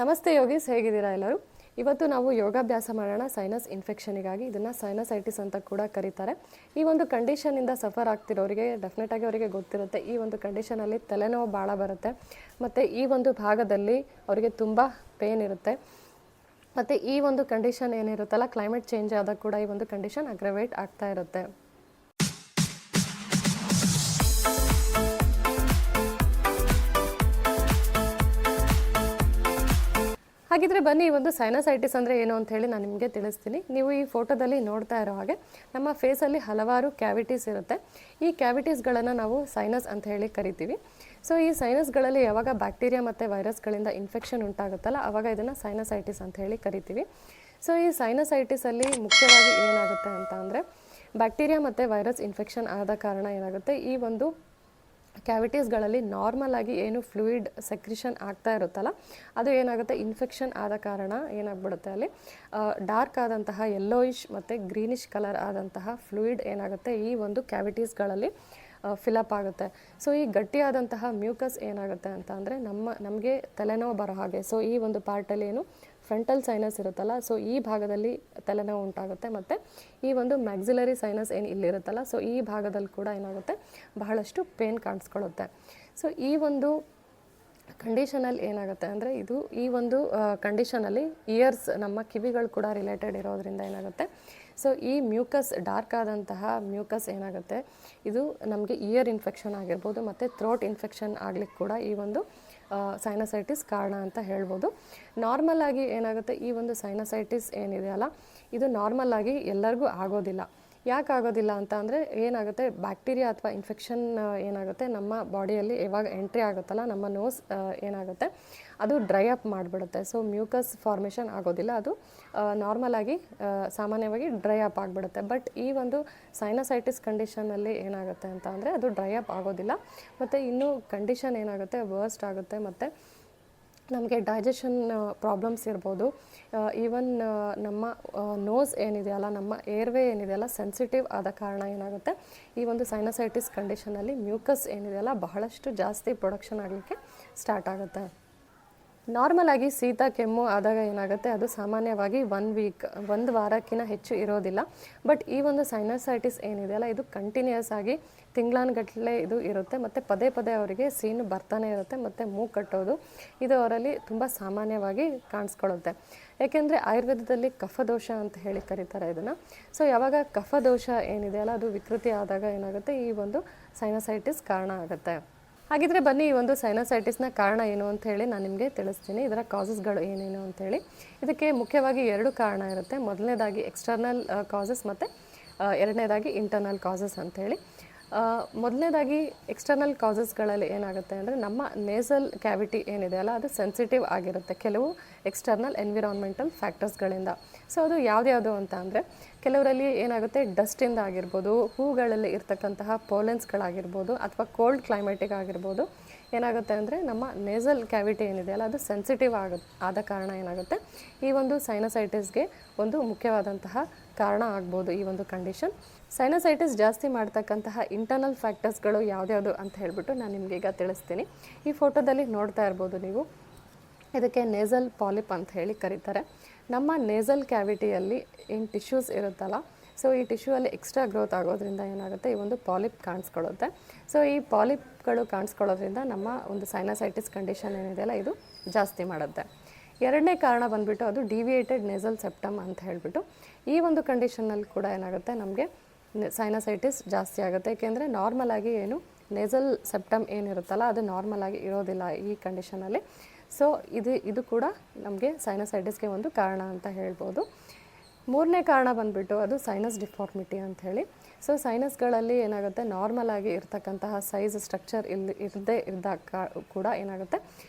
ನಮಸ್ತೆ ಯೋಗೀಸ್, ಹೇಗಿದ್ದೀರಾ ಎಲ್ಲರೂ? ಇವತ್ತು ನಾವು ಯೋಗಾಭ್ಯಾಸ ಮಾಡೋಣ ಸೈನಸ್ ಇನ್ಫೆಕ್ಷನಿಗಾಗಿ. ಇದನ್ನು ಸೈನಸೈಟಿಸ್ ಅಂತ ಕೂಡ ಕರೀತಾರೆ. ಈ ಒಂದು ಕಂಡೀಷನಿಂದ ಸಫರ್ ಆಗ್ತಿರೋರಿಗೆ ಡೆಫಿನೆಟಾಗಿ ಅವರಿಗೆ ಗೊತ್ತಿರುತ್ತೆ. ಈ ಒಂದು ಕಂಡೀಷನಲ್ಲಿ ತಲೆನೋವು ಭಾಳ ಬರುತ್ತೆ ಮತ್ತು ಈ ಒಂದು ಭಾಗದಲ್ಲಿ ಅವರಿಗೆ ತುಂಬ ಪೇನ್ ಇರುತ್ತೆ. ಮತ್ತು ಈ ಒಂದು ಕಂಡೀಷನ್ ಏನಿರುತ್ತಲ್ಲ, ಕ್ಲೈಮೇಟ್ ಚೇಂಜ್ ಆದಾಗ ಕೂಡ ಈ ಒಂದು ಕಂಡೀಷನ್ ಅಗ್ರವೇಟ್ ಆಗ್ತಾ ಇರುತ್ತೆ. ಹಾಗಿದ್ರೆ ಬನ್ನಿ, ಈ ಒಂದು ಸೈನಸೈಟಿಸ್ ಅಂದರೆ ಏನು ಅಂತ ಹೇಳಿ ನಾನು ನಿಮಗೆ ತಿಳಿಸ್ತೀನಿ. ನೀವು ಈ ಫೋಟೋದಲ್ಲಿ ನೋಡ್ತಾ ಇರೋ ಹಾಗೆ ನಮ್ಮ ಫೇಸಲ್ಲಿ ಹಲವಾರು ಕ್ಯಾವಿಟೀಸ್ ಇರುತ್ತೆ. ಈ ಕ್ಯಾವಿಟೀಸ್ಗಳನ್ನು ನಾವು ಸೈನಸ್ ಅಂತ ಹೇಳಿ ಕರಿತೀವಿ. ಸೊ ಈ ಸೈನಸ್ಗಳಲ್ಲಿ ಯಾವಾಗ ಬ್ಯಾಕ್ಟೀರಿಯಾ ಮತ್ತು ವೈರಸ್ಗಳಿಂದ ಇನ್ಫೆಕ್ಷನ್ ಉಂಟಾಗುತ್ತಲ್ಲ, ಆವಾಗ ಇದನ್ನು ಸೈನಸೈಟಿಸ್ ಅಂತ ಹೇಳಿ ಕರಿತೀವಿ. ಸೊ ಈ ಸೈನಸೈಟಿಸಲ್ಲಿ ಮುಖ್ಯವಾಗಿ ಏನಾಗುತ್ತೆ ಅಂತ ಅಂದರೆ, ಬ್ಯಾಕ್ಟೀರಿಯಾ ಮತ್ತು ವೈರಸ್ ಇನ್ಫೆಕ್ಷನ್ ಆದ ಕಾರಣ ಏನಾಗುತ್ತೆ, ಈ ಒಂದು ಕ್ಯಾವಿಟೀಸ್ಗಳಲ್ಲಿ ನಾರ್ಮಲ್ ಆಗಿ ಏನು ಫ್ಲೂಯಿಡ್ ಸೆಕ್ರಿಷನ್ ಆಗ್ತಾ ಇರುತ್ತಲ್ಲ, ಅದು ಏನಾಗುತ್ತೆ, ಇನ್ಫೆಕ್ಷನ್ ಆದ ಕಾರಣ ಏನಾಗ್ಬಿಡುತ್ತೆ, ಅಲ್ಲಿ ಡಾರ್ಕ್ ಆದಂತಹ ಯೆಲ್ಲೋಯಿಶ್ ಮತ್ತು ಗ್ರೀನಿಶ್ ಕಲರ್ ಆದಂತಹ ಫ್ಲೂಯಿಡ್ ಏನಾಗುತ್ತೆ ಈ ಒಂದು ಕ್ಯಾವಿಟೀಸ್ಗಳಲ್ಲಿ ಫಿಲಪ್ ಆಗುತ್ತೆ. ಸೊ ಈ ಗಟ್ಟಿಯಾದಂತಹ ಮ್ಯೂಕಸ್ ಏನಾಗುತ್ತೆ ಅಂತ ಅಂದರೆ ನಮಗೆ ತಲೆನೋವು ಬರೋ ಹಾಗೆ. ಸೊ ಈ ಒಂದು ಪಾರ್ಟಲ್ಲಿ ಏನು ಫ್ರಂಟಲ್ ಸೈನಸ್ ಇರುತ್ತಲ್ಲ, ಸೊ ಈ ಭಾಗದಲ್ಲಿ ತಲೆನೋವು ಉಂಟಾಗುತ್ತೆ. ಮತ್ತು ಈ ಒಂದು ಮ್ಯಾಕ್ಸಿಲರಿ ಸೈನಸ್ ಏನು ಇಲ್ಲಿರುತ್ತಲ್ಲ, ಸೊ ಈ ಭಾಗದಲ್ಲಿ ಕೂಡ ಏನಾಗುತ್ತೆ, ಬಹಳಷ್ಟು ಪೇನ್ ಕಾಣಿಸ್ಕೊಳ್ಳುತ್ತೆ. ಸೊ ಈ ಒಂದು ಕಂಡೀಷನಲ್ಲಿ ಏನಾಗುತ್ತೆ ಅಂದರೆ, ಈ ಒಂದು ಕಂಡೀಷನಲ್ಲಿ ಇಯರ್ಸ್, ನಮ್ಮ ಕಿವಿಗಳು ಕೂಡ ರಿಲೇಟೆಡ್ ಇರೋದ್ರಿಂದ ಏನಾಗುತ್ತೆ, ಸೊ ಈ ಮ್ಯೂಕಸ್, ಡಾರ್ಕ್ ಆದಂತಹ ಮ್ಯೂಕಸ್ ಏನಾಗುತ್ತೆ, ಇದು ನಮಗೆ ಇಯರ್ ಇನ್ಫೆಕ್ಷನ್ ಆಗಿರ್ಬೋದು ಮತ್ತು ಥ್ರೋಟ್ ಇನ್ಫೆಕ್ಷನ್ ಆಗ್ಲಿಕ್ಕೆ ಕೂಡ ಈ ಒಂದು ಸೈನಸೈಟಿಸ್ ಕಾರಣ ಅಂತ ಹೇಳ್ಬೋದು. ನಾರ್ಮಲ್ ಆಗಿ ಏನಾಗುತ್ತೆ, ಈ ಒಂದು ಸೈನಸೈಟಿಸ್ ಏನಿದೆಯಲ್ಲ, ಇದು ನಾರ್ಮಲ್ ಆಗಿ ಎಲ್ಲರಿಗೂ ಆಗೋದಿಲ್ಲ. ಯಾಕೆ ಆಗೋದಿಲ್ಲ ಅಂತ ಅಂದರೆ, ಏನಾಗುತ್ತೆ, ಬ್ಯಾಕ್ಟೀರಿಯಾ ಅಥವಾ ಇನ್ಫೆಕ್ಷನ್ ಏನಾಗುತ್ತೆ ನಮ್ಮ ಬಾಡಿಯಲ್ಲಿ ಯಾವಾಗ ಎಂಟ್ರಿ ಆಗುತ್ತಲ್ಲ, ನಮ್ಮ ನೋಸ್ ಏನಾಗುತ್ತೆ, ಅದು ಡ್ರೈ ಅಪ್ ಮಾಡಿಬಿಡುತ್ತೆ. ಸೊ ಮ್ಯೂಕಸ್ ಫಾರ್ಮೇಷನ್ ಆಗೋದಿಲ್ಲ, ಅದು ನಾರ್ಮಲ್ ಆಗಿ ಸಾಮಾನ್ಯವಾಗಿ ಡ್ರೈ ಅಪ್ ಆಗಿಬಿಡುತ್ತೆ. ಬಟ್ ಈ ಒಂದು ಸೈನಸೈಟಿಸ್ ಕಂಡೀಷನಲ್ಲಿ ಏನಾಗುತ್ತೆ ಅಂತ ಅಂದರೆ, ಅದು ಡ್ರೈ ಅಪ್ ಆಗೋದಿಲ್ಲ ಮತ್ತು ಇನ್ನೂ ಕಂಡೀಷನ್ ಏನಾಗುತ್ತೆ, ವರ್ಸ್ಟ್ ಆಗುತ್ತೆ. ಮತ್ತು ನಮಗೆ ಡೈಜೆಷನ್ ಪ್ರಾಬ್ಲಮ್ಸ್ ಇರ್ಬೋದು. ಈವನ್ ನಮ್ಮ ನೋಸ್ ಏನಿದೆಯಲ್ಲ, ನಮ್ಮ ಏರ್ವೇ ಏನಿದೆಯಲ್ಲ, ಸೆನ್ಸಿಟಿವ್ ಆದ ಕಾರಣ ಏನಾಗುತ್ತೆ, ಈ ಒಂದು ಸೈನಸೈಟಿಸ್ ಕಂಡೀಷನಲ್ಲಿ ಮ್ಯೂಕಸ್ ಏನಿದೆಯಲ್ಲ ಬಹಳಷ್ಟು ಜಾಸ್ತಿ ಪ್ರೊಡಕ್ಷನ್ ಆಗಲಿಕ್ಕೆ ಸ್ಟಾರ್ಟ್ ಆಗುತ್ತೆ. ನಾರ್ಮಲ್ ಆಗಿ ಶೀತ ಕೆಮ್ಮು ಆದಾಗ ಏನಾಗುತ್ತೆ, ಅದು ಸಾಮಾನ್ಯವಾಗಿ 1 ವೀಕ್, 1 ವಾರಕ್ಕಿಂತ ಹೆಚ್ಚು ಇರೋದಿಲ್ಲ. ಬಟ್ ಈ ಒಂದು ಸೈನಸೈಟಿಸ್ ಏನಿದೆಯಲ್ಲ, ಇದು ಕಂಟಿನ್ಯೂಯಸ್ ಆಗಿ ತಿಂಗಳಾನುಗಟ್ಟಲೆ ಇದು ಇರುತ್ತೆ ಮತ್ತು ಪದೇ ಪದೇ ಅವರಿಗೆ ಸೀನು ಬರ್ತಾನೆ ಇರುತ್ತೆ ಮತ್ತು ಮೂಗು ಕಟ್ಟೋದು ಇದು ಅವರಲ್ಲಿ ತುಂಬ ಸಾಮಾನ್ಯವಾಗಿ ಕಾಣಿಸ್ಕೊಳ್ಳುತ್ತೆ. ಏಕೆಂದರೆ ಆಯುರ್ವೇದದಲ್ಲಿ ಕಫದೋಷ ಅಂತ ಹೇಳಿ ಕರೀತಾರೆ ಇದನ್ನು. ಸೊ ಯಾವಾಗ ಕಫದೋಷ ಏನಿದೆಯಲ್ಲ, ಅದು ವಿಕೃತಿ ಆದಾಗ ಏನಾಗುತ್ತೆ, ಈ ಒಂದು ಸೈನಸೈಟಿಸ್ ಕಾರಣ ಆಗುತ್ತೆ. ಹಾಗಿದ್ರೆ ಬನ್ನಿ, ಈ ಒಂದು ಸೈನಸೈಟಿಸ್ನ ಕಾರಣ ಏನು ಅಂತ ಹೇಳಿ ನಾನು ನಿಮಗೆ ತಿಳಿಸ್ತೀನಿ. ಇದರ ಕಾಸಸ್ಗಳು ಏನೇನು ಅಂತೇಳಿ. ಇದಕ್ಕೆ ಮುಖ್ಯವಾಗಿ 2 ಕಾರಣ ಇರುತ್ತೆ. ಮೊದಲನೇದಾಗಿ ಎಕ್ಸ್ಟರ್ನಲ್ ಕಾಸಸ್ ಮತ್ತು ಎರಡನೇದಾಗಿ ಇಂಟರ್ನಲ್ ಕಾಸಸ್ ಅಂಥೇಳಿ. ಮೊದಲನೇದಾಗಿ ಎಕ್ಸ್ಟರ್ನಲ್ ಕಾಸಸ್ಗಳಲ್ಲಿ ಏನಾಗುತ್ತೆ ಅಂದರೆ, ನಮ್ಮ ನೇಸಲ್ ಕ್ಯಾವಿಟಿ ಏನಿದೆಯಲ್ಲ, ಅದು ಸೆನ್ಸಿಟಿವ್ ಆಗಿರುತ್ತೆ ಕೆಲವು ಎಕ್ಸ್ಟರ್ನಲ್ ಎನ್ವಿರಾನ್ಮೆಂಟಲ್ ಫ್ಯಾಕ್ಟರ್ಸ್ಗಳಿಂದ. ಸೊ ಅದು ಯಾವ್ದ್ಯಾವುದು ಅಂತ ಅಂದರೆ, ಕೆಲವರಲ್ಲಿ ಏನಾಗುತ್ತೆ, ಡಸ್ಟಿಂದ ಆಗಿರ್ಬೋದು, ಹೂಗಳಲ್ಲಿ ಇರ್ತಕ್ಕಂತಹ ಪೋಲೆನ್ಸ್ಗಳಾಗಿರ್ಬೋದು, ಅಥವಾ ಕೋಲ್ಡ್ ಕ್ಲೈಮೇಟಿಗೆ ಆಗಿರ್ಬೋದು, ಏನಾಗುತ್ತೆ ಅಂದರೆ ನಮ್ಮ ನೇಸಲ್ ಕ್ಯಾವಿಟಿ ಏನಿದೆಯಲ್ಲ, ಅದು ಸೆನ್ಸಿಟಿವ್ ಆದ ಕಾರಣ ಏನಾಗುತ್ತೆ, ಈ ಒಂದು ಸೈನಸೈಟಿಸ್ಗೆ ಒಂದು ಮುಖ್ಯವಾದಂತಹ ಕಾರಣ ಆಗ್ಬೋದು ಈ ಒಂದು ಕಂಡೀಷನ್. ಸೈನಸೈಟಿಸ್ ಜಾಸ್ತಿ ಮಾಡ್ತಕ್ಕಂತಹ ಇಂಟರ್ನಲ್ ಫ್ಯಾಕ್ಟರ್ಸ್ಗಳು ಯಾವ್ದ್ಯಾವುದು ಅಂತ ಹೇಳ್ಬಿಟ್ಟು ನಾನು ನಿಮಗೆ ಈಗ ತಿಳಿಸ್ತೀನಿ. ಈ ಫೋಟೋದಲ್ಲಿ ನೋಡ್ತಾ ಇರ್ಬೋದು ನೀವು, ಇದಕ್ಕೆ ನೇಸಲ್ ಪಾಲಿಪ್ ಅಂತ ಹೇಳಿ ಕರೀತಾರೆ. ನಮ್ಮ ನೇಸಲ್ ಕ್ಯಾವಿಟಿಯಲ್ಲಿ ಏನು ಟಿಶ್ಯೂಸ್ ಇರುತ್ತಲ್ಲ, ಸೊ ಈ ಟಿಶ್ಯೂ ಅಲ್ಲಿ ಎಕ್ಸ್ಟ್ರಾ ಗ್ರೋತ್ ಆಗೋದ್ರಿಂದ ಏನಾಗುತ್ತೆ, ಈ ಒಂದು ಪಾಲಿಪ್ ಕಾಣಿಸ್ಕೊಳ್ಳುತ್ತೆ. ಸೊ ಈ ಪಾಲಿಪ್ಗಳು ಕಾಣಿಸ್ಕೊಳ್ಳೋದ್ರಿಂದ ನಮ್ಮ ಒಂದು ಸೈನಸೈಟಿಸ್ ಕಂಡೀಷನ್ ಏನಿದೆಯಲ್ಲ, ಇದು ಜಾಸ್ತಿ ಮಾಡುತ್ತೆ. ಎರಡನೇ ಕಾರಣ ಬಂದುಬಿಟ್ಟು ಅದು ಡಿವಿಯೇಟೆಡ್ ನೇಸಲ್ ಸೆಪ್ಟಮ್ ಅಂತ ಹೇಳಿಬಿಟ್ಟು. ಈ ಒಂದು ಕಂಡೀಷನ್ನಲ್ಲಿ ಕೂಡ ಏನಾಗುತ್ತೆ, ನಮಗೆ ಸೈನಸೈಟಿಸ್ ಜಾಸ್ತಿ ಆಗುತ್ತೆ. ಏಕೆಂದರೆ ನಾರ್ಮಲ್ ಆಗಿ ಏನು ನೇಸಲ್ ಸೆಪ್ಟಮ್ ಏನಿರುತ್ತಲ್ಲ, ಅದು ನಾರ್ಮಲ್ ಆಗಿ ಇರೋದಿಲ್ಲ ಈ ಕಂಡೀಷನಲ್ಲಿ. ಸೊ ಇದು ಕೂಡ ನಮಗೆ ಸೈನಸೈಟಿಸ್ಗೆ ಒಂದು ಕಾರಣ ಅಂತ ಹೇಳ್ಬೋದು. ಮೂರನೇ ಕಾರಣ ಬಂದುಬಿಟ್ಟು ಅದು ಸೈನಸ್ ಡಿಫಾರ್ಮಿಟಿ ಅಂಥೇಳಿ. ಸೊ ಸೈನಸ್ಗಳಲ್ಲಿ ಏನಾಗುತ್ತೆ, ನಾರ್ಮಲ್ ಆಗಿ ಇರ್ತಕ್ಕಂತಹ ಸೈಜ್ ಸ್ಟ್ರಕ್ಚರ್ ಇರದೇ ಇದ್ದಾಗ ಕೂಡ ಏನಾಗುತ್ತೆ,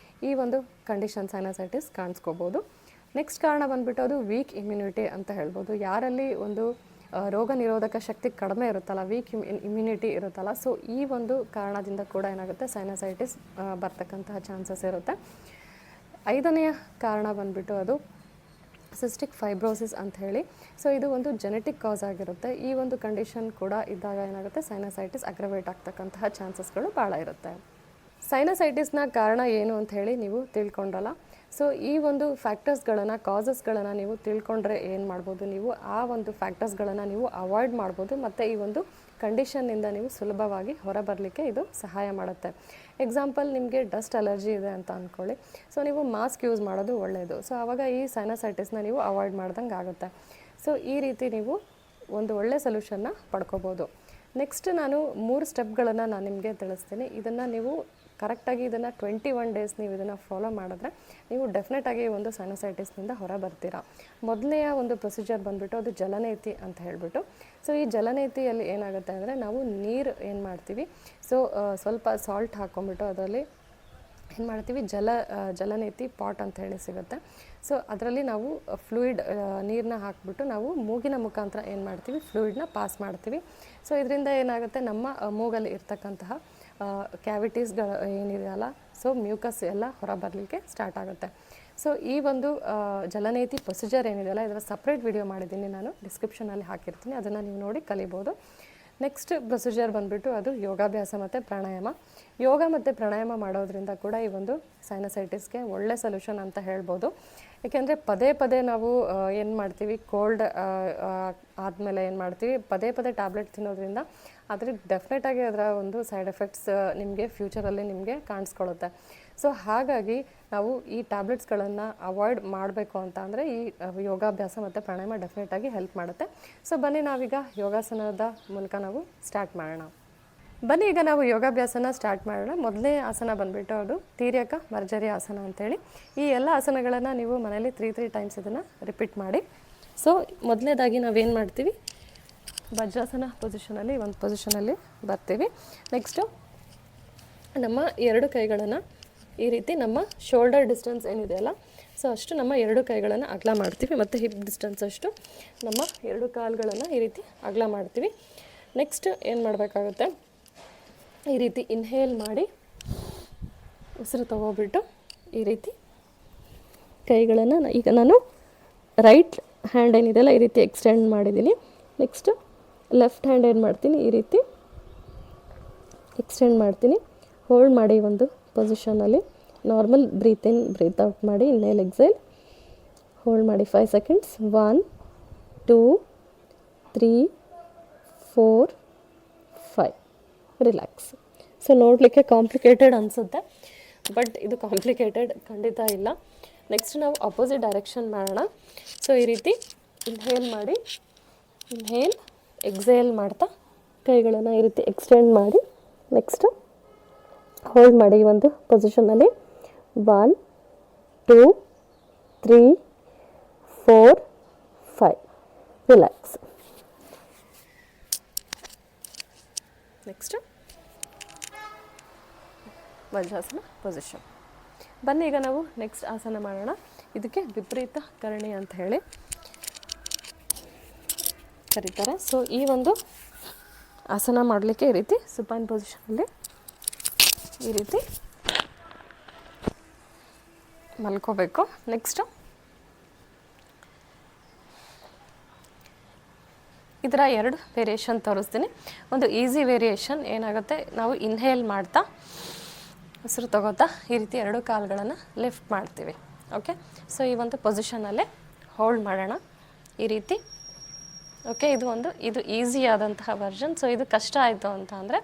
ಈ ಒಂದು ಕಂಡೀಷನ್ ಸೈನಸೈಟಿಸ್ ಕಾಣಿಸ್ಕೋಬೋದು. ನೆಕ್ಸ್ಟ್ ಕಾರಣ ಬಂದುಬಿಟ್ಟು ಅದು ವೀಕ್ ಇಮ್ಯುನಿಟಿ ಅಂತ ಹೇಳ್ಬೋದು. ಯಾರಲ್ಲಿ ಒಂದು ರೋಗ ನಿರೋಧಕ ಶಕ್ತಿ ಕಡಿಮೆ ಇರುತ್ತಲ್ಲ, ವೀಕ್ ಇಮ್ಯುನಿಟಿ ಇರುತ್ತಲ್ಲ, ಸೊ ಈ ಒಂದು ಕಾರಣದಿಂದ ಕೂಡ ಏನಾಗುತ್ತೆ, ಸೈನಸೈಟಿಸ್ ಬರ್ತಕ್ಕಂತಹ ಚಾನ್ಸಸ್ ಇರುತ್ತೆ. 5ನೆಯ ಕಾರಣ ಬಂದುಬಿಟ್ಟು ಅದು ಸಿಸ್ಟಿಕ್ ಫೈಬ್ರೋಸಿಸ್ ಅಂತ ಹೇಳಿ. ಸೊ ಇದು ಒಂದು ಜೆನೆಟಿಕ್ ಕಾಸ್ ಆಗಿರುತ್ತೆ. ಈ ಒಂದು ಕಂಡೀಷನ್ ಕೂಡ ಇದ್ದಾಗ ಏನಾಗುತ್ತೆ, ಸೈನಸೈಟಿಸ್ ಅಗ್ರವೇಟ್ ಆಗ್ತಕ್ಕಂತಹ ಚಾನ್ಸಸ್ಗಳು ಭಾಳ ಇರುತ್ತೆ. ಸೈನಸೈಟಿಸ್ನ ಕಾರಣ ಏನು ಅಂತ ಹೇಳಿ ನೀವು ತಿಳ್ಕೊಂಡ್ರಲ್ಲ. ಸೊ ಈ ಒಂದು ಫ್ಯಾಕ್ಟರ್ಸ್ಗಳನ್ನು ಕಾಸಸ್ಗಳನ್ನು ನೀವು ತಿಳ್ಕೊಂಡ್ರೆ ಏನು ಮಾಡ್ಬೋದು, ನೀವು ಆ ಒಂದು ಫ್ಯಾಕ್ಟರ್ಸ್ಗಳನ್ನು ನೀವು ಅವಾಯ್ಡ್ ಮಾಡ್ಬೋದು ಮತ್ತು ಈ ಒಂದು ಕಂಡೀಷನ್ನಿಂದ ನೀವು ಸುಲಭವಾಗಿ ಹೊರಬರಲಿಕ್ಕೆ ಇದು ಸಹಾಯ ಮಾಡುತ್ತೆ. ಎಕ್ಸಾಂಪಲ್, ನಿಮಗೆ ಡಸ್ಟ್ ಅಲರ್ಜಿ ಇದೆ ಅಂತ ಅಂದ್ಕೊಳ್ಳಿ. ಸೊ ನೀವು ಮಾಸ್ಕ್ ಯೂಸ್ ಮಾಡೋದು ಒಳ್ಳೆಯದು. ಸೊ ಆವಾಗ ಈ ಸೈನಸೈಟಿಸ್ನ ನೀವು ಅವಾಯ್ಡ್ ಮಾಡ್ದಂಗೆ ಆಗುತ್ತೆ. ಸೊ ಈ ರೀತಿ ನೀವು ಒಂದು ಒಳ್ಳೆ ಸೊಲ್ಯೂಷನ್ನ ಪಡ್ಕೋಬೋದು. ನೆಕ್ಸ್ಟ್ ನಾನು 3 ಸ್ಟೆಪ್ಗಳನ್ನು ನಾನು ನಿಮಗೆ ತಿಳಿಸ್ತೀನಿ. ಇದನ್ನು ನೀವು ಕರೆಕ್ಟಾಗಿ ಇದನ್ನು 21 ಡೇಸ್ ನೀವು ಇದನ್ನು ಫಾಲೋ ಮಾಡಿದ್ರೆ ನೀವು ಡೆಫಿನೆಟಾಗಿ ಒಂದು ಸೈನಸೈಟಿಸ್ನಿಂದ ಹೊರ ಬರ್ತೀರಾ. ಮೊದಲನೆಯ ಒಂದು ಪ್ರೊಸೀಜರ್ ಬಂದುಬಿಟ್ಟು ಅದು ಜಲನೇತಿ ಅಂತ ಹೇಳಿಬಿಟ್ಟು. ಸೊ ಈ ಜಲನೇತಿಯಲ್ಲಿ ಏನಾಗುತ್ತೆ ಅಂದರೆ, ನಾವು ನೀರು ಏನು ಮಾಡ್ತೀವಿ, ಸೊ ಸ್ವಲ್ಪ ಸಾಲ್ಟ್ ಹಾಕ್ಕೊಂಬಿಟ್ಟು ಅದರಲ್ಲಿ ಏನು ಮಾಡ್ತೀವಿ, ಜಲನೇತಿ ಪಾಟ್ ಅಂತ ಹೇಳಿ ಸಿಗುತ್ತೆ. ಸೊ ಅದರಲ್ಲಿ ನಾವು ಫ್ಲೂಯಿಡ್ ನೀರನ್ನ ಹಾಕಿಬಿಟ್ಟು ನಾವು ಮೂಗಿನ ಮುಖಾಂತರ ಏನು ಮಾಡ್ತೀವಿ, ಫ್ಲೂಯಿಡ್ನ ಪಾಸ್ ಮಾಡ್ತೀವಿ. ಸೊ ಇದರಿಂದ ಏನಾಗುತ್ತೆ, ನಮ್ಮ ಮೂಗಲ್ಲಿ ಇರ್ತಕ್ಕಂತಹ ಕ್ಯಾವಿಟೀಸ್ಗಳು ಏನಿದೆಯಲ್ಲ, ಸೊ ಮ್ಯೂಕಸ್ ಎಲ್ಲ ಹೊರ ಬರಲಿಕ್ಕೆ ಸ್ಟಾರ್ಟ್ ಆಗುತ್ತೆ. ಸೊ ಈ ಒಂದು ಜಲನೇತಿ ಪ್ರೊಸೀಜರ್ ಏನಿದೆಯಲ್ಲ, ಇದರ ಸಪ್ರೇಟ್ ವಿಡಿಯೋ ಮಾಡಿದ್ದೀನಿ ನಾನು, ಡಿಸ್ಕ್ರಿಪ್ಷನಲ್ಲಿ ಹಾಕಿರ್ತೀನಿ, ಅದನ್ನು ನೀವು ನೋಡಿ ಕಲಿಬೋದು. ನೆಕ್ಸ್ಟ್ ಪ್ರೊಸೀಜರ್ ಬಂದುಬಿಟ್ಟು ಅದು ಯೋಗಾಭ್ಯಾಸ ಮತ್ತು ಪ್ರಾಣಾಯಾಮ. ಯೋಗ ಮತ್ತು ಪ್ರಾಣಾಯಾಮ ಮಾಡೋದ್ರಿಂದ ಕೂಡ ಈ ಒಂದು ಸೈನಸೈಟಿಸ್ಗೆ ಒಳ್ಳೆ ಸೊಲ್ಯೂಷನ್ ಅಂತ ಹೇಳ್ಬೋದು. ಏಕೆಂದರೆ ಪದೇ ಪದೇ ನಾವು ಏನು ಮಾಡ್ತೀವಿ, ಕೋಲ್ಡ್ ಆದಮೇಲೆ ಏನು ಮಾಡ್ತೀವಿ, ಪದೇ ಪದೇ ಟ್ಯಾಬ್ಲೆಟ್ ತಿನ್ನೋದ್ರಿಂದ ಅದ್ರಿಗೆ ಡೆಫಿನೆಟಾಗಿ ಅದರ ಒಂದು ಸೈಡ್ ಎಫೆಕ್ಟ್ಸ್ ನಿಮಗೆ ಫ್ಯೂಚರಲ್ಲಿ ನಿಮಗೆ ಕಾಣಿಸ್ಕೊಳ್ಳುತ್ತೆ. ಸೊ ಹಾಗಾಗಿ ನಾವು ಈ ಟ್ಯಾಬ್ಲೆಟ್ಸ್ಗಳನ್ನು ಅವಾಯ್ಡ್ ಮಾಡಬೇಕು ಅಂತ ಅಂದರೆ ಈ ಯೋಗಾಭ್ಯಾಸ ಮತ್ತು ಪ್ರಾಣಾಯಾಮ ಡೆಫಿನೆಟಾಗಿ ಹೆಲ್ಪ್ ಮಾಡುತ್ತೆ. ಸೊ ಬನ್ನಿ ನಾವೀಗ ಯೋಗಾಸನದ ಮೂಲಕ ನಾವು ಸ್ಟಾರ್ಟ್ ಮಾಡೋಣ. ಬನ್ನಿ ಈಗ ನಾವು ಯೋಗಾಭ್ಯಾಸನ ಸ್ಟಾರ್ಟ್ ಮಾಡೋಣ. ಮೊದಲನೇ ಆಸನ ಬಂದುಬಿಟ್ಟು ಅದು ತೀರ್ಯಕ ಮರ್ಜರಿ ಆಸನ ಅಂತೇಳಿ. ಈ ಎಲ್ಲ ಆಸನಗಳನ್ನು ನೀವು ಮನೇಲಿ 3 ಟೈಮ್ಸ್ ಇದನ್ನು ರಿಪೀಟ್ ಮಾಡಿ. ಸೊ ಮೊದಲನೇದಾಗಿ ನಾವೇನು ಮಾಡ್ತೀವಿ, ವಜ್ರಾಸನ ಪೊಸಿಷನಲ್ಲಿ ಒಂದು ಪೊಸಿಷನಲ್ಲಿ ಬರ್ತೀವಿ. ನೆಕ್ಸ್ಟು ನಮ್ಮ 2 ಕೈಗಳನ್ನು ಈ ರೀತಿ ನಮ್ಮ ಶೋಲ್ಡರ್ ಡಿಸ್ಟೆನ್ಸ್ ಏನಿದೆಯಲ್ಲ, ಸೊ ಅಷ್ಟು ನಮ್ಮ 2 ಕೈಗಳನ್ನು ಅಗಲ ಮಾಡ್ತೀವಿ ಮತ್ತು ಹಿಪ್ ಡಿಸ್ಟೆನ್ಸ್ ಅಷ್ಟು ನಮ್ಮ 2 ಕಾಲುಗಳನ್ನು ಈ ರೀತಿ ಅಗಲ ಮಾಡ್ತೀವಿ. ನೆಕ್ಸ್ಟ್ ಏನು ಮಾಡಬೇಕಾಗುತ್ತೆ, ಈ ರೀತಿ ಇನ್ಹೇಲ್ ಮಾಡಿ ಉಸಿರು ತಗೋಬಿಟ್ಟು ಈ ರೀತಿ ಕೈಗಳನ್ನು ಈಗ ನಾನು ರೈಟ್ ಹ್ಯಾಂಡ್ ಏನಿದೆಯಲ್ಲ ಈ ರೀತಿ ಎಕ್ಸ್ಟೆಂಡ್ ಮಾಡಿದ್ದೀನಿ. ನೆಕ್ಸ್ಟು ಲೆಫ್ಟ್ ಹ್ಯಾಂಡ್ ಏನು ಮಾಡ್ತೀನಿ, ಈ ರೀತಿ ಎಕ್ಸ್ಟೆಂಡ್ ಮಾಡ್ತೀನಿ. ಹೋಲ್ಡ್ ಮಾಡಿ ಒಂದು ಪೊಸಿಷನಲ್ಲಿ ನಾರ್ಮಲ್ ಬ್ರೀತ್ ಇನ್ ಬ್ರೀತ್ ಔಟ್ ಮಾಡಿ, ಇನ್ಹೇಲ್ ಎಕ್ಸೇಲ್, ಹೋಲ್ಡ್ ಮಾಡಿ 5 ಸೆಕೆಂಡ್ಸ್. 1 2 3 4 5 ರಿಲ್ಯಾಕ್ಸ್. ಸೊ ನೋಡಲಿಕ್ಕೆ ಕಾಂಪ್ಲಿಕೇಟೆಡ್ ಅನಿಸುತ್ತೆ, ಬಟ್ ಇದು ಕಾಂಪ್ಲಿಕೇಟೆಡ್ ಖಂಡಿತ ಇಲ್ಲ. ನೆಕ್ಸ್ಟ್ ನಾವು ಅಪೋಸಿಟ್ ಡೈರೆಕ್ಷನ್ ಮಾಡೋಣ. ಸೊ ಈ ರೀತಿ ಇನ್ಹೇಲ್ ಮಾಡಿ, ಇನ್ಹೇಲ್ ಎಕ್ಸೇಲ್ ಮಾಡ್ತಾ ಕೈಗಳನ್ನು ಈ ರೀತಿ ಎಕ್ಸ್ಟೆಂಡ್ ಮಾಡಿ, ನೆಕ್ಸ್ಟು ಹೋಲ್ಡ್ ಮಾಡಿ ಈ ಒಂದು ಪೊಸಿಷನಲ್ಲಿ 1 2 3 4 5 ರಿಲ್ಯಾಕ್ಸ್. Next vajrasana position. ಬನ್ನಿ ಈಗ ನಾವು ನೆಕ್ಸ್ಟ್ ಆಸನ ಮಾಡೋಣ. ಇದಕ್ಕೆ ವಿಪರೀತ ಕರಣಿ ಅಂತ ಹೇಳಿ ಕರೀತಾರೆ. ಸೊ ಈ ಒಂದು ಆಸನ ಮಾಡಲಿಕ್ಕೆ ಈ ರೀತಿ ಸುಪೈನ್ ಪೊಸಿಷನಲ್ಲಿ ಈ ರೀತಿ ಮಲ್ಕೋಬೇಕು. ನೆಕ್ಸ್ಟು ಇದರ 2 ವೇರಿಯೇಷನ್ ತೋರಿಸ್ತೀನಿ. ಒಂದು ಈಸಿ ವೇರಿಯೇಷನ್ ಏನಾಗುತ್ತೆ, ನಾವು ಇನ್ಹೇಲ್ ಮಾಡ್ತಾ ಉಸಿರು ತಗೋತಾ ಈ ರೀತಿ 2 ಕಾಲುಗಳನ್ನು ಲಿಫ್ಟ್ ಮಾಡ್ತೀವಿ. ಓಕೆ, ಸೊ ಈ ಒಂದು ಪೊಸಿಷನಲ್ಲೇ ಹೋಲ್ಡ್ ಮಾಡೋಣ ಈ ರೀತಿ. ಓಕೆ, ಇದು ಈಸಿ ಆದಂತಹ ವರ್ಷನ್. ಸೊ ಇದು ಕಷ್ಟ ಆಯಿತು ಅಂತ ಅಂದರೆ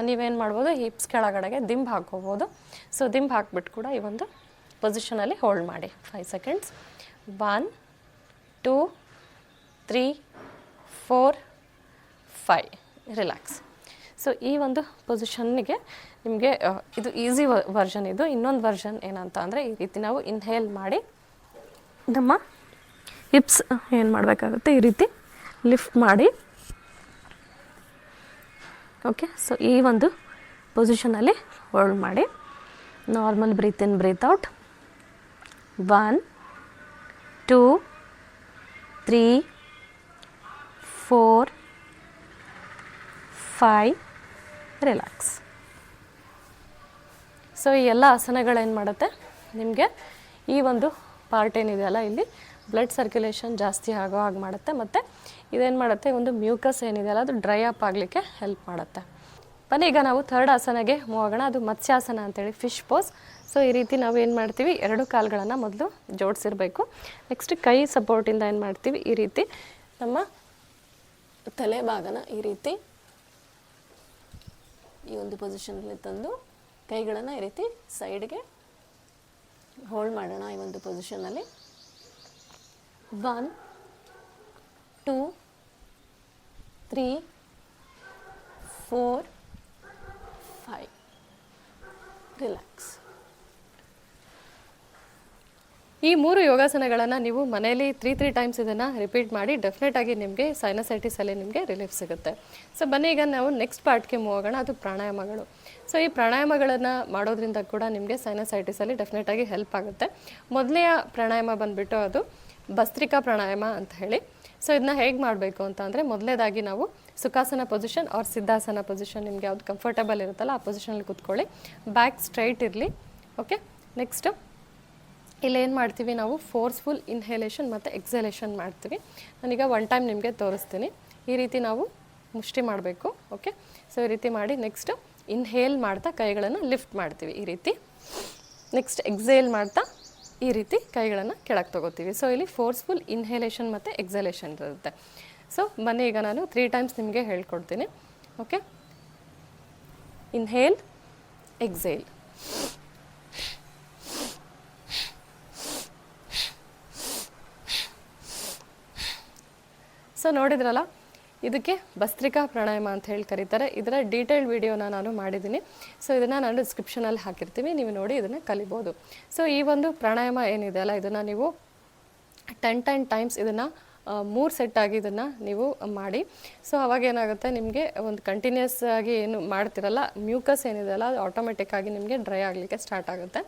ನೀವೇನು ಮಾಡ್ಬೋದು, ಹಿಪ್ಸ್ ಕೆಳಗಡೆಗೆ ದಿಂಬು ಹಾಕ್ಕೋಬೋದು. ಸೊ ದಿಂಬು ಹಾಕ್ಬಿಟ್ಟು ಕೂಡ ಈ ಒಂದು ಪೊಸಿಷನಲ್ಲಿ ಹೋಲ್ಡ್ ಮಾಡಿ 5 ಸೆಕೆಂಡ್ಸ್. 1 2 3 4 5 ರಿಲ್ಯಾಕ್ಸ್. ಸೊ ಈ ಒಂದು ಪೊಸಿಷನ್ನಿಗೆ ನಿಮಗೆ ಇದು ಈಸಿ ವರ್ಷನ್. ಇದು ಇನ್ನೊಂದು ವರ್ಷನ್ ಏನಂತ ಅಂದರೆ, ಈ ರೀತಿ ನಾವು ಇನ್ಹೇಲ್ ಮಾಡಿ ನಮ್ಮ ಹಿಪ್ಸ್ ಏನು ಮಾಡಬೇಕಾಗುತ್ತೆ, ಈ ರೀತಿ ಲಿಫ್ಟ್ ಮಾಡಿ. ಓಕೆ, ಸೊ ಈ ಒಂದು ಪೊಸಿಷನಲ್ಲಿ ಹೋಲ್ಡ್ ಮಾಡಿ. ನಾರ್ಮಲ್ ಬ್ರೀತ್ ಇನ್ ಬ್ರೀತ್ ಔಟ್. 1 2 3 4 5 ರಿಲ್ಯಾಕ್ಸ್. ಸೊ ಈ ಎಲ್ಲ ಆಸನಗಳೇನು ಮಾಡುತ್ತೆ, ನಿಮಗೆ ಈ ಒಂದು ಪಾರ್ಟ್ ಏನಿದೆಯಲ್ಲ ಇಲ್ಲಿ ಬ್ಲಡ್ ಸರ್ಕ್ಯುಲೇಷನ್ ಜಾಸ್ತಿ ಆಗೋ ಹಾಗೆ ಮಾಡುತ್ತೆ. ಮತ್ತು ಇದೇನು ಮಾಡುತ್ತೆ, ಒಂದು ಮ್ಯೂಕಸ್ ಏನಿದೆಯಲ್ಲ ಅದು ಡ್ರೈ ಅಪ್ ಆಗಲಿಕ್ಕೆ ಹೆಲ್ಪ್ ಮಾಡುತ್ತೆ. ಬನ್ನಿ ಈಗ ನಾವು 3rd ಆಸನಗೆ ಮೂವ್ ಆಗೋಣ. ಅದು ಮತ್ಸ್ಯಾಸನ ಅಂತೇಳಿ, ಫಿಶ್ ಪೋಸ್. ಸೊ ಈ ರೀತಿ ನಾವು ಏನು ಮಾಡ್ತೀವಿ, 2 ಕಾಲುಗಳನ್ನು ಮೊದಲು ಜೋಡಿಸಿರಬೇಕು. ನೆಕ್ಸ್ಟ್ ಕೈ ಸಪೋರ್ಟಿಂದ ಏನು ಮಾಡ್ತೀವಿ, ಈ ರೀತಿ ನಮ್ಮ ತಲೆ ಭಾಗನ ಈ ರೀತಿ ಈ ಒಂದು ಪೊಸಿಷನಲ್ಲಿ ತಂದು ಕೈಗಳನ್ನು ಈ ರೀತಿ ಸೈಡ್ಗೆ ಹೋಲ್ಡ್ ಮಾಡೋಣ. ಈ ಒಂದು ಪೊಸಿಷನಲ್ಲಿ 1 2 3 4 5 ರಿಲ್ಯಾಕ್ಸ್. ಈ 3 ಯೋಗಾಸನಗಳನ್ನು ನೀವು ಮನೆಯಲ್ಲಿ 3 ಟೈಮ್ಸ್ ಇದನ್ನು ರಿಪೀಟ್ ಮಾಡಿ ಡೆಫಿನೆಟ್ ಆಗಿ ನಿಮಗೆ ಸೈನಸೈಟಿಸಲ್ಲಿ ನಿಮಗೆ ರಿಲೀಫ್ ಸಿಗುತ್ತೆ. ಸೊ ಬನ್ನಿ ಈಗ ನಾವು ನೆಕ್ಸ್ಟ್ ಪಾರ್ಟ್ಗೆ ಮೂವ್ ಆಗೋಣ, ಅದು ಪ್ರಾಣಾಯಾಮಗಳು. ಸೊ ಈ ಪ್ರಾಣಾಯಾಮಗಳನ್ನು ಮಾಡೋದ್ರಿಂದ ಕೂಡ ನಿಮಗೆ ಸೈನಸೈಟಿಸಲ್ಲಿ ಡೆಫಿನೆಟ್ ಆಗಿ ಹೆಲ್ಪ್ ಆಗುತ್ತೆ. ಮೊದಲನೆಯ ಪ್ರಾಣಾಯಾಮ ಬಂದುಬಿಟ್ಟು ಅದು ಭಸ್ತ್ರಿಕಾ ಪ್ರಾಣಾಯಾಮ ಅಂತ ಹೇಳಿ. ಸೊ ಇದನ್ನ ಹೇಗೆ ಮಾಡಬೇಕು ಅಂತ ಅಂದರೆ, ಮೊದಲನೇದಾಗಿ ನಾವು ಸುಖಾಸನ ಪೊಸಿಷನ್ ಆರ್ ಸಿದ್ಧಾಸನ ಪೊಸಿಷನ್, ನಿಮಗೆ ಯಾವ್ದು ಕಂಫರ್ಟಬಲ್ ಇರುತ್ತಲ್ಲ ಆ ಪೊಸಿಷನಲ್ಲಿ ಕೂತ್ಕೊಳ್ಳಿ. ಬ್ಯಾಕ್ ಸ್ಟ್ರೈಟ್ ಇರಲಿ. ಓಕೆ, ನೆಕ್ಸ್ಟ್ ಇಲ್ಲೇನು ಮಾಡ್ತೀವಿ ನಾವು, ಫೋರ್ಸ್ಫುಲ್ ಇನ್ಹೇಲೇಷನ್ ಮತ್ತು ಎಕ್ಸಲೇಷನ್ ಮಾಡ್ತೀವಿ. ನಾನೀಗ 1 ಟೈಮ್ ನಿಮಗೆ ತೋರಿಸ್ತೀನಿ. ಈ ರೀತಿ ನಾವು ಮುಷ್ಟಿ ಮಾಡಬೇಕು. ಓಕೆ, ಸೊ ಈ ರೀತಿ ಮಾಡಿ ನೆಕ್ಸ್ಟ್ ಇನ್ಹೇಲ್ ಮಾಡ್ತಾ ಕೈಗಳನ್ನು ಲಿಫ್ಟ್ ಮಾಡ್ತೀವಿ ಈ ರೀತಿ. ನೆಕ್ಸ್ಟ್ ಎಕ್ಸೇಲ್ ಮಾಡ್ತಾ ಈ ರೀತಿ ಕೈಗಳನ್ನು ಕೆಳಗೆ ತೊಗೋತೀವಿ. ಸೊ ಇಲ್ಲಿ ಫೋರ್ಸ್ಫುಲ್ ಇನ್ಹೇಲೇಷನ್ ಮತ್ತು ಎಕ್ಸಲೇಷನ್ ಇರುತ್ತೆ. ಸೊ ಬನ್ನಿ ಈಗ ನಾನು 3 ಟೈಮ್ಸ್ ನಿಮಗೆ ಹೇಳ್ಕೊಡ್ತೀನಿ. Okay, inhale, exhale. ಸೊ ನೋಡಿದ್ರಲ್ಲ, ಇದಕ್ಕೆ ಭಸ್ತ್ರಿಕಾ ಪ್ರಾಣಾಯಾಮ ಅಂತ ಹೇಳಿ ಕರೀತಾರೆ. ಇದರ ಡೀಟೇಲ್ಡ್ ವಿಡಿಯೋನ ನಾನು ಮಾಡಿದ್ದೀನಿ. ಸೊ ಇದನ್ನು ನಾನು ಡಿಸ್ಕ್ರಿಪ್ಷನಲ್ಲಿ ಹಾಕಿರ್ತೀವಿ, ನೀವು ನೋಡಿ ಇದನ್ನು ಕಲಿಬೋದು. ಸೊ ಈ ಒಂದು ಪ್ರಾಣಾಯಾಮ ಏನಿದೆ ಅಲ್ಲ, ಇದನ್ನು ನೀವು 10 ಟೈಮ್ಸ್ ಇದನ್ನು 3 ಸೆಟ್ ಆಗಿ ಇದನ್ನು ನೀವು ಮಾಡಿ. ಸೊ ಅವಾಗ ಏನಾಗುತ್ತೆ, ನಿಮಗೆ ಒಂದು ಕಂಟಿನ್ಯೂಸ್ ಆಗಿ ಏನು ಮಾಡ್ತಿರಲ್ಲ, ಮ್ಯೂಕಸ್ ಏನಿದೆ ಅಲ್ಲ ಅದು ಆಟೋಮೆಟಿಕ್ ಆಗಿ ನಿಮಗೆ ಡ್ರೈ ಆಗಲಿಕ್ಕೆ ಸ್ಟಾರ್ಟ್ ಆಗುತ್ತೆ.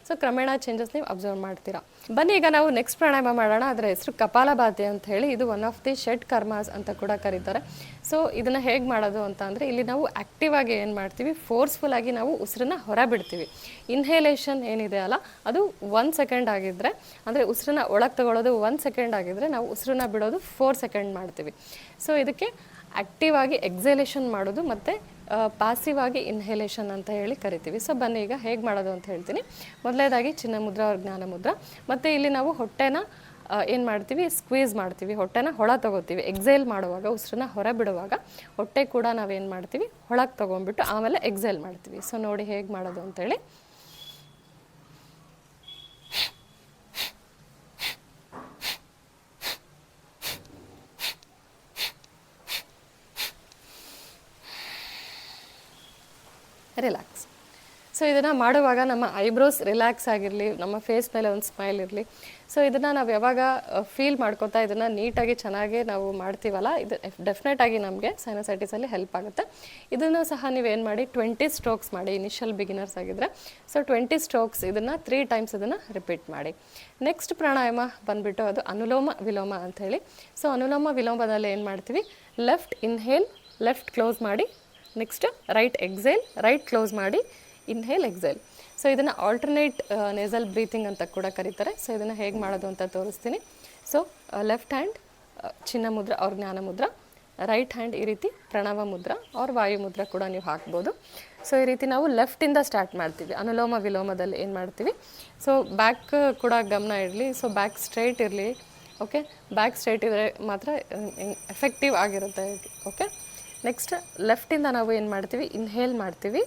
ಸೊ ಕ್ರಮೇಣ ಚೇಂಜಸ್ ನೀವು ಅಬ್ಸರ್ವ್ ಮಾಡ್ತೀರಾ. ಬನ್ನಿ ಈಗ ನಾವು ನೆಕ್ಸ್ಟ್ ಪ್ರಾಣಾಯಾಮ ಮಾಡೋಣ. ಅದರ ಹೆಸರು ಕಪಾಲಭಾತಿ ಅಂತ ಹೇಳಿ. ಇದು one of the shut karmas ಅಂತ ಕೂಡ ಕರೀತಾರೆ. ಸೊ ಇದನ್ನು ಹೇಗೆ ಮಾಡೋದು ಅಂತ ಅಂದರೆ, ಇಲ್ಲಿ ನಾವು ಆ್ಯಕ್ಟಿವ್ ಆಗಿ ಏನು ಮಾಡ್ತೀವಿ, ಫೋರ್ಸ್ಫುಲ್ ಆಗಿ ನಾವು ಉಸಿರನ್ನ ಹೊರ ಬಿಡ್ತೀವಿ. ಇನ್ಹೇಲೇಷನ್ ಏನಿದೆ ಅಲ್ಲ ಅದು 1 ಸೆಕೆಂಡ್ ಆಗಿದ್ದರೆ, ಅಂದರೆ ಉಸಿರನ್ನ ಒಳಗೆ ತಗೊಳ್ಳೋದು 1 ಸೆಕೆಂಡ್ ಆಗಿದ್ದರೆ, ನಾವು ಉಸಿರನ್ನ ಬಿಡೋದು 4 ಸೆಕೆಂಡ್ ಮಾಡ್ತೀವಿ. ಸೊ ಇದಕ್ಕೆ ಆ್ಯಕ್ಟಿವ್ ಆಗಿ ಎಕ್ಸಲೇಷನ್ ಮಾಡೋದು ಮತ್ತು ಪಾಸಿವ್ ಆಗಿ ಇನ್ಹೇಲೇಷನ್ ಅಂತ ಹೇಳಿ ಕರಿತೀವಿ. ಸೊ ಬನ್ನಿ ಈಗ ಹೇಗೆ ಮಾಡೋದು ಅಂತ ಹೇಳ್ತೀನಿ. ಮೊದಲನೇದಾಗಿ ಚಿನ್ನ ಮುದ್ರಾ ಅವ್ರ ಜ್ಞಾನ ಮುದ್ರಾ. ಮತ್ತು ಇಲ್ಲಿ ನಾವು ಹೊಟ್ಟೆನ ಏನು ಮಾಡ್ತೀವಿ, ಸ್ಕ್ವೀಸ್ ಮಾಡ್ತೀವಿ, ಹೊಟ್ಟೆನ ಹೊಳ ತೊಗೋತೀವಿ. ಎಕ್ಸೇಲ್ ಮಾಡುವಾಗ, ಉಸಿರನ್ನ ಹೊರ ಬಿಡುವಾಗ ಹೊಟ್ಟೆ ಕೂಡ ನಾವೇನು ಮಾಡ್ತೀವಿ, ಹೊಳಗೆ ತೊಗೊಂಡ್ಬಿಟ್ಟು ಆಮೇಲೆ ಎಕ್ಸೇಲ್ ಮಾಡ್ತೀವಿ. ಸೊ ನೋಡಿ ಹೇಗೆ ಮಾಡೋದು ಅಂತೇಳಿ. ರಿಲ್ಯಾಕ್ಸ್. ಸೊ ಇದನ್ನು ಮಾಡುವಾಗ ನಮ್ಮ ಐಬ್ರೋಸ್ ರಿಲ್ಯಾಕ್ಸ್ ಆಗಿರಲಿ, ನಮ್ಮ ಫೇಸ್ ಮೇಲೆ ಒಂದು ಸ್ಮೈಲ್ ಇರಲಿ. ಸೊ ಇದನ್ನು ನಾವು ಯಾವಾಗ ಫೀಲ್ ಮಾಡ್ಕೋತಾ ಇದನ್ನು ನೀಟಾಗಿ ಚೆನ್ನಾಗಿ ನಾವು ಮಾಡ್ತೀವಲ್ಲ, ಇದು ಡೆಫಿನೆಟಾಗಿ ನಮಗೆ ಸೈನಸೈಟಿಸಲ್ಲಿ ಹೆಲ್ಪ್ ಆಗುತ್ತೆ. ಇದನ್ನು ಸಹ ನೀವೇನು ಮಾಡಿ 20 ಸ್ಟ್ರೋಕ್ಸ್ ಮಾಡಿ, ಇನಿಷಿಯಲ್ ಬಿಗಿನರ್ಸ್ ಆಗಿದ್ದರೆ. ಸೊ 20 ಸ್ಟ್ರೋಕ್ಸ್ ಇದನ್ನು 3 ಟೈಮ್ಸ್ ಇದನ್ನು ರಿಪೀಟ್ ಮಾಡಿ. ನೆಕ್ಸ್ಟ್ ಪ್ರಾಣಾಯಾಮ ಬಂದುಬಿಟ್ಟು ಅದು ಅನುಲೋಮ ವಿಲೋಮ ಅಂಥೇಳಿ. ಸೊ ಅನುಲೋಮ ವಿಲೋಮದಲ್ಲಿ ಏನು ಮಾಡ್ತೀವಿ, ಲೆಫ್ಟ್ ಇನ್ಹೇಲ್, ಲೆಫ್ಟ್ ಕ್ಲೋಸ್ ಮಾಡಿ, next right exhale, right close ಮಾಡಿ, ಇನ್ಹೇಲ್, ಎಕ್ಸೇಲ್. ಸೊ ಇದನ್ನು ಆಲ್ಟರ್ನೇಟ್ ನೇಸಲ್ ಬ್ರೀತಿಂಗ್ ಅಂತ ಕೂಡ ಕರೀತಾರೆ. ಸೊ ಇದನ್ನು ಹೇಗೆ ಮಾಡೋದು ಅಂತ ತೋರಿಸ್ತೀನಿ. ಸೊ ಲೆಫ್ಟ್ ಹ್ಯಾಂಡ್ ಚಿನ್ನ ಮುದ್ರಾ ಅವ್ರ ಜ್ಞಾನ ಮುದ್ರಾ, ರೈಟ್ ಹ್ಯಾಂಡ್ ಈ ರೀತಿ ಪ್ರಣವ ಮುದ್ರಾ ಅವ್ರ ವಾಯು ಮುದ್ರಾ ಕೂಡ ನೀವು ಹಾಕ್ಬೋದು. ಸೊ ಈ ರೀತಿ ನಾವು ಲೆಫ್ಟಿಂದ ಸ್ಟಾರ್ಟ್ ಮಾಡ್ತೀವಿ. ಅನುಲೋಮ ವಿಲೋಮದಲ್ಲಿ ಏನು ಮಾಡ್ತೀವಿ, ಸೊ ಬ್ಯಾಕ್ ಕೂಡ ಗಮನ ಇರಲಿ. ಸೊ ಬ್ಯಾಕ್ ಸ್ಟ್ರೈಟ್ ಇರಲಿ. ಓಕೆ, ಬ್ಯಾಕ್ ಸ್ಟ್ರೈಟ್ ಇದ್ದರೆ ಮಾತ್ರ ಎಫೆಕ್ಟಿವ್ ಆಗಿರುತ್ತೆ. ಓಕೆ, ನೆಕ್ಸ್ಟ್ ಲೆಫ್ಟಿಂದ ನಾವು ಏನು ಮಾಡ್ತೀವಿ, ಇನ್ಹೇಲ್ ಮಾಡ್ತೀವಿ,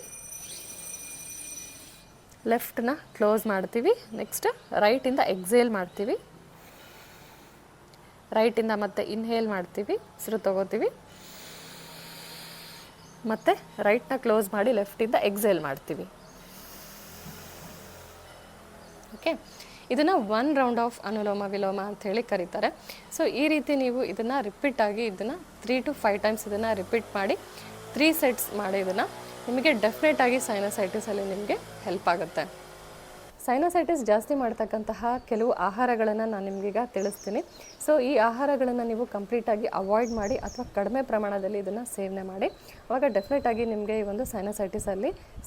ಲೆಫ್ಟನ್ನ ಕ್ಲೋಸ್ ಮಾಡ್ತೀವಿ. ನೆಕ್ಸ್ಟ್ ರೈಟಿಂದ ಎಕ್ಸೇಲ್ ಮಾಡ್ತೀವಿ, ರೈಟಿಂದ ಮತ್ತೆ ಇನ್ಹೇಲ್ ಮಾಡ್ತೀವಿ, ಉಸಿರು ತಗೋತೀವಿ, ಮತ್ತು ರೈಟ್ನ ಕ್ಲೋಸ್ ಮಾಡಿ ಲೆಫ್ಟಿಂದ ಎಕ್ಸೇಲ್ ಮಾಡ್ತೀವಿ. ಓಕೆ, ಇದನ್ನು 1 ರೌಂಡ್ ಆಫ್ ಅನುಲೋಮ ವಿಲೋಮ ಅಂಥೇಳಿ ಕರೀತಾರೆ. ಸೊ ಈ ರೀತಿ ನೀವು ಇದನ್ನು ರಿಪೀಟಾಗಿ ಇದನ್ನು 3 to 5 ಟೈಮ್ಸ್ ಇದನ್ನು ರಿಪೀಟ್ ಮಾಡಿ 3 ಸೆಟ್ಸ್ ಮಾಡಿ ಇದನ್ನು, ನಿಮಗೆ ಡೆಫಿನೆಟಾಗಿ ಸೈನಸೈಟಿಸಲ್ಲಿ ನಿಮಗೆ ಹೆಲ್ಪ್ ಆಗುತ್ತೆ. ಸೈನಸೈಟಿಸ್ ಜಾಸ್ತಿ ಮಾಡ್ತಕ್ಕಂತಹ ಕೆಲವು ಆಹಾರಗಳನ್ನು ನಾನು ನಿಮಗೀಗ ತಿಳಿಸ್ತೀನಿ. ಸೊ ಈ ಆಹಾರಗಳನ್ನು ನೀವು ಕಂಪ್ಲೀಟಾಗಿ ಅವಾಯ್ಡ್ ಮಾಡಿ ಅಥವಾ ಕಡಿಮೆ ಪ್ರಮಾಣದಲ್ಲಿ ಇದನ್ನು ಸೇವನೆ ಮಾಡಿ. ಆವಾಗ ಡೆಫಿನೆಟಾಗಿ ನಿಮಗೆ ಈ ಒಂದು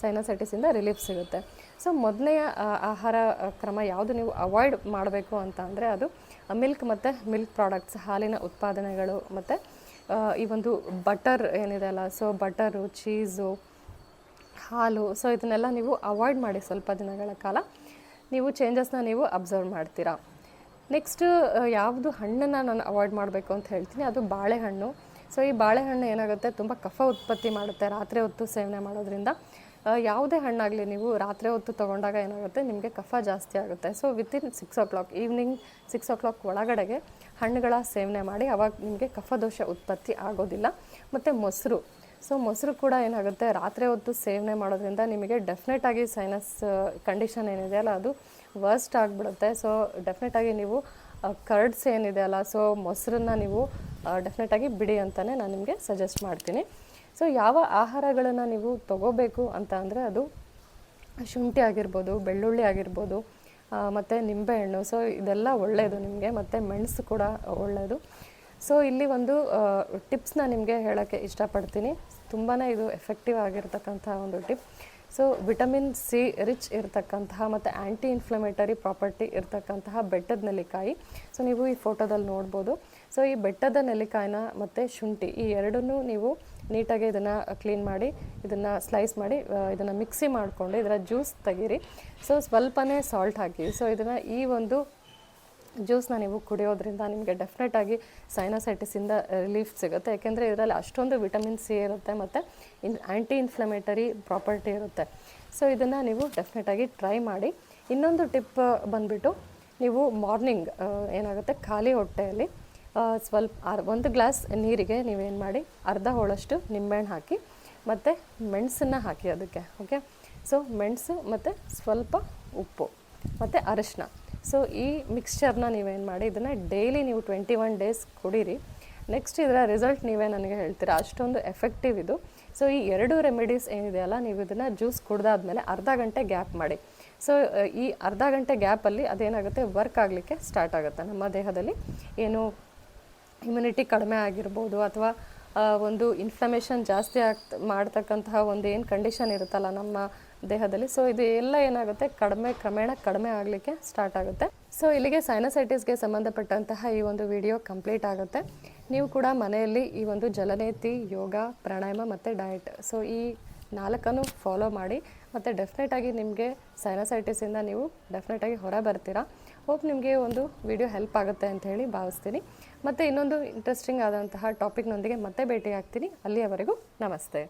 ಸೈನಸೈಟಿಸಿಂದ ರಿಲೀಫ್ ಸಿಗುತ್ತೆ. ಸೊ ಮೊದಲನೆಯ ಆಹಾರ ಕ್ರಮ ಯಾವುದು ನೀವು ಅವಾಯ್ಡ್ ಮಾಡಬೇಕು ಅಂತ ಅಂದರೆ, ಅದು ಮಿಲ್ಕ್ ಮತ್ತು ಮಿಲ್ಕ್ ಪ್ರಾಡಕ್ಟ್ಸ್, ಹಾಲಿನ ಉತ್ಪಾದನೆಗಳು, ಮತ್ತು ಈ ಒಂದು ಬಟರ್ ಏನಿದೆ ಅಲ್ಲ, ಸೊ ಬಟರು, ಚೀಸು, ಹಾಲು, ಸೊ ಇದನ್ನೆಲ್ಲ ನೀವು ಅವಾಯ್ಡ್ ಮಾಡಿ ಸ್ವಲ್ಪ ದಿನಗಳ ಕಾಲ. ನೀವು ಚೇಂಜಸ್ನ ನೀವು ಅಬ್ಸರ್ವ್ ಮಾಡ್ತೀರಾ. ನೆಕ್ಸ್ಟ್ ಯಾವುದು ಹಣ್ಣನ್ನು ನಾನು ಅವಾಯ್ಡ್ ಮಾಡಬೇಕು ಅಂತ ಹೇಳ್ತೀನಿ, ಅದು ಬಾಳೆಹಣ್ಣು. ಸೊ ಈ ಬಾಳೆಹಣ್ಣು ಏನಾಗುತ್ತೆ, ತುಂಬ ಕಫ ಉತ್ಪತ್ತಿ ಮಾಡುತ್ತೆ ರಾತ್ರಿ ಹೊತ್ತು ಸೇವನೆ ಮಾಡೋದ್ರಿಂದ. ಯಾವುದೇ ಹಣ್ಣಾಗಲಿ ನೀವು ರಾತ್ರಿ ಹೊತ್ತು ತೊಗೊಂಡಾಗ ಏನಾಗುತ್ತೆ, ನಿಮಗೆ ಕಫ ಜಾಸ್ತಿ ಆಗುತ್ತೆ. So within 6 o'clock, evening 6 o'clock ಒಳಗಡೆಗೆ ಹಣ್ಣುಗಳ ಸೇವನೆ ಮಾಡಿ, ಆವಾಗ ನಿಮಗೆ ಕಫದೋಷ ಉತ್ಪತ್ತಿ ಆಗೋದಿಲ್ಲ. ಮತ್ತು ಮೊಸರು, ಸೊ ಮೊಸರು ಕೂಡ ಏನಾಗುತ್ತೆ, ರಾತ್ರಿ ಹೊತ್ತು ಸೇವನೆ ಮಾಡೋದ್ರಿಂದ ನಿಮಗೆ ಡೆಫಿನೆಟಾಗಿ ಸೈನಸ್ ಕಂಡೀಷನ್ ಏನಿದೆ ಅಲ್ಲ ಅದು ವರ್ಸ್ಟ್ ಆಗಿಬಿಡುತ್ತೆ. ಸೊ ಡೆಫಿನೆಟಾಗಿ ನೀವು ಕರ್ಡ್ಸ್ ಏನಿದೆ ಅಲ್ಲ, ಸೊ ಮೊಸರನ್ನ ನೀವು ಡೆಫಿನೆಟಾಗಿ ಬಿಡಿ ಅಂತಲೇ ನಾನು ನಿಮಗೆ ಸಜೆಸ್ಟ್ ಮಾಡ್ತೀನಿ. ಸೊ ಯಾವ ಆಹಾರಗಳನ್ನು ನೀವು ತೊಗೋಬೇಕು ಅಂತ ಅಂದರೆ ಅದು ಶುಂಠಿ ಆಗಿರ್ಬೋದು, ಬೆಳ್ಳುಳ್ಳಿ ಆಗಿರ್ಬೋದು, ಮತ್ತು ನಿಂಬೆಹಣ್ಣು. ಸೊ ಇದೆಲ್ಲ ಒಳ್ಳೆಯದು ನಿಮಗೆ, ಮತ್ತು ಮೆಣಸು ಕೂಡ ಒಳ್ಳೆಯದು. ಸೊ ಇಲ್ಲಿ ಒಂದು ಟಿಪ್ಸ್ನ ನಿಮಗೆ ಹೇಳೋಕ್ಕೆ ಇಷ್ಟಪಡ್ತೀನಿ. ತುಂಬಾ ಇದು ಎಫೆಕ್ಟಿವ್ ಆಗಿರ್ತಕ್ಕಂಥ ಒಂದು tip. So vitamin C rich ಇರತಕ್ಕಂತಹ ಮತ್ತು ಆ್ಯಂಟಿ ಇನ್ಫ್ಲಮೇಟರಿ ಪ್ರಾಪರ್ಟಿ ಇರತಕ್ಕಂತಹ ಬೆಟ್ಟದ ನೆಲ್ಲಿಕಾಯಿ. ಸೊ ನೀವು ಈ ಫೋಟೋದಲ್ಲಿ ನೋಡ್ಬೋದು. ಸೊ ಈ ಬೆಟ್ಟದ ನೆಲ್ಲಿಕಾಯಿನ ಮತ್ತು ಶುಂಠಿ ಈ ಎರಡನ್ನೂ ನೀವು ನೀಟಾಗಿ ಇದನ್ನು ಕ್ಲೀನ್ ಮಾಡಿ, ಇದನ್ನು ಸ್ಲೈಸ್ ಮಾಡಿ, ಇದನ್ನು ಮಿಕ್ಸಿ ಮಾಡಿಕೊಂಡು ಇದರ ಜ್ಯೂಸ್ ತೆಗೀರಿ. ಸೊ ಸ್ವಲ್ಪನೇ ಸಾಲ್ಟ್ ಹಾಕಿ. ಸೊ ಇದನ್ನು ಈ ಒಂದು ಜ್ಯೂಸ್ನ ನೀವು ಕುಡಿಯೋದ್ರಿಂದ ನಿಮಗೆ ಡೆಫಿನೆಟಾಗಿ ಸೈನಸೈಟಿಸಿಂದ ರಿಲೀಫ್ ಸಿಗುತ್ತೆ. ಯಾಕೆಂದರೆ ಇದರಲ್ಲಿ ಅಷ್ಟೊಂದು ವಿಟಮಿನ್ ಸಿ ಇರುತ್ತೆ ಮತ್ತು ಆ್ಯಂಟಿ ಇನ್ಫ್ಲಮೇಟರಿ ಪ್ರಾಪರ್ಟಿ ಇರುತ್ತೆ. ಸೊ ಇದನ್ನು ನೀವು ಡೆಫಿನೆಟಾಗಿ ಟ್ರೈ ಮಾಡಿ. ಇನ್ನೊಂದು ಟಿಪ್ ಬಂದುಬಿಟ್ಟು, ನೀವು ಮಾರ್ನಿಂಗ್ ಏನಾಗುತ್ತೆ, ಖಾಲಿ ಹೊಟ್ಟೆಯಲ್ಲಿ ಸ್ವಲ್ಪ 1 ಗ್ಲಾಸ್ ನೀರಿಗೆ ನೀವೇನು ಮಾಡಿ, ಅರ್ಧ ಹೋಳಷ್ಟು ನಿಂಬೆಹಣ್ಣು ಹಾಕಿ ಮತ್ತು ಮೆಣಸನ್ನು ಹಾಕಿ ಅದಕ್ಕೆ. ಓಕೆ, ಸೊ ಮೆಣಸು ಮತ್ತು ಸ್ವಲ್ಪ ಉಪ್ಪು ಮತ್ತು ಅರಿಶಿನ. ಸೊ ಈ ಮಿಕ್ಸ್ಚರ್ನ ನೀವೇನು ಮಾಡಿ, ಇದನ್ನು ಡೈಲಿ ನೀವು 21 days ಕುಡೀರಿ. ನೆಕ್ಸ್ಟ್ ಇದರ ರಿಸಲ್ಟ್ ನೀವೇ ನನಗೆ ಹೇಳ್ತೀರಾ, ಅಷ್ಟೊಂದು ಎಫೆಕ್ಟಿವ್ ಇದು. ಸೊ ಈ 2 ರೆಮಿಡೀಸ್ ಏನಿದೆಯಲ್ಲ, ನೀವು ಇದನ್ನು ಜ್ಯೂಸ್ ಕುಡ್ದಾದ್ಮೇಲೆ ಅರ್ಧ ಗಂಟೆ ಗ್ಯಾಪ್ ಮಾಡಿ. ಸೊ ಈ ಅರ್ಧ ಗಂಟೆ ಗ್ಯಾಪಲ್ಲಿ ಅದೇನಾಗುತ್ತೆ, ವರ್ಕ್ ಆಗಲಿಕ್ಕೆ ಸ್ಟಾರ್ಟ್ ಆಗುತ್ತೆ. ನಮ್ಮ ದೇಹದಲ್ಲಿ ಏನು ಇಮ್ಯುನಿಟಿ ಕಡಿಮೆ ಆಗಿರ್ಬೋದು, ಅಥವಾ ಒಂದು ಇನ್ಫ್ಲಮೇಷನ್ ಜಾಸ್ತಿ ಮಾಡ್ತಕ್ಕಂತಹ ಒಂದು ಏನು ಕಂಡೀಷನ್ ಇರುತ್ತಲ್ಲ ನಮ್ಮ ದೇಹದಲ್ಲಿ, ಸೊ ಇದು ಎಲ್ಲ ಏನಾಗುತ್ತೆ, ಕ್ರಮೇಣ ಕಡಿಮೆ ಆಗಲಿಕ್ಕೆ ಸ್ಟಾರ್ಟ್ ಆಗುತ್ತೆ. ಸೊ ಇಲ್ಲಿಗೆ ಸೈನಸೈಟಿಸ್ಗೆ ಸಂಬಂಧಪಟ್ಟಂತಹ ಈ ಒಂದು ವಿಡಿಯೋ ಕಂಪ್ಲೀಟ್ ಆಗುತ್ತೆ. ನೀವು ಕೂಡ ಮನೆಯಲ್ಲಿ ಈ ಒಂದು ಜಲನೇತಿ, ಯೋಗ, ಪ್ರಾಣಾಯಾಮ ಮತ್ತು ಡಯಟ್, ಸೊ ಈ 4 ಫಾಲೋ ಮಾಡಿ, ಮತ್ತು ಡೆಫಿನೆಟಾಗಿ ನಿಮಗೆ ಸೈನಸೈಟಿಸಿಂದ ನೀವು ಡೆಫಿನೆಟಾಗಿ ಹೊರ ಬರ್ತೀರಾ. ಹೋಪ್ ನಿಮಗೆ ಒಂದು ವಿಡಿಯೋ ಹೆಲ್ಪ್ ಆಗುತ್ತೆ ಅಂತ ಹೇಳಿ ಭಾವಿಸ್ತೀನಿ. ಮತ್ತು ಇನ್ನೊಂದು ಇಂಟ್ರೆಸ್ಟಿಂಗ್ ಆದಂತಹ ಟಾಪಿಕ್ನೊಂದಿಗೆ ಮತ್ತೆ ಭೇಟಿ ಆಗ್ತೀನಿ. ಅಲ್ಲಿಯವರೆಗೂ ನಮಸ್ತೆ.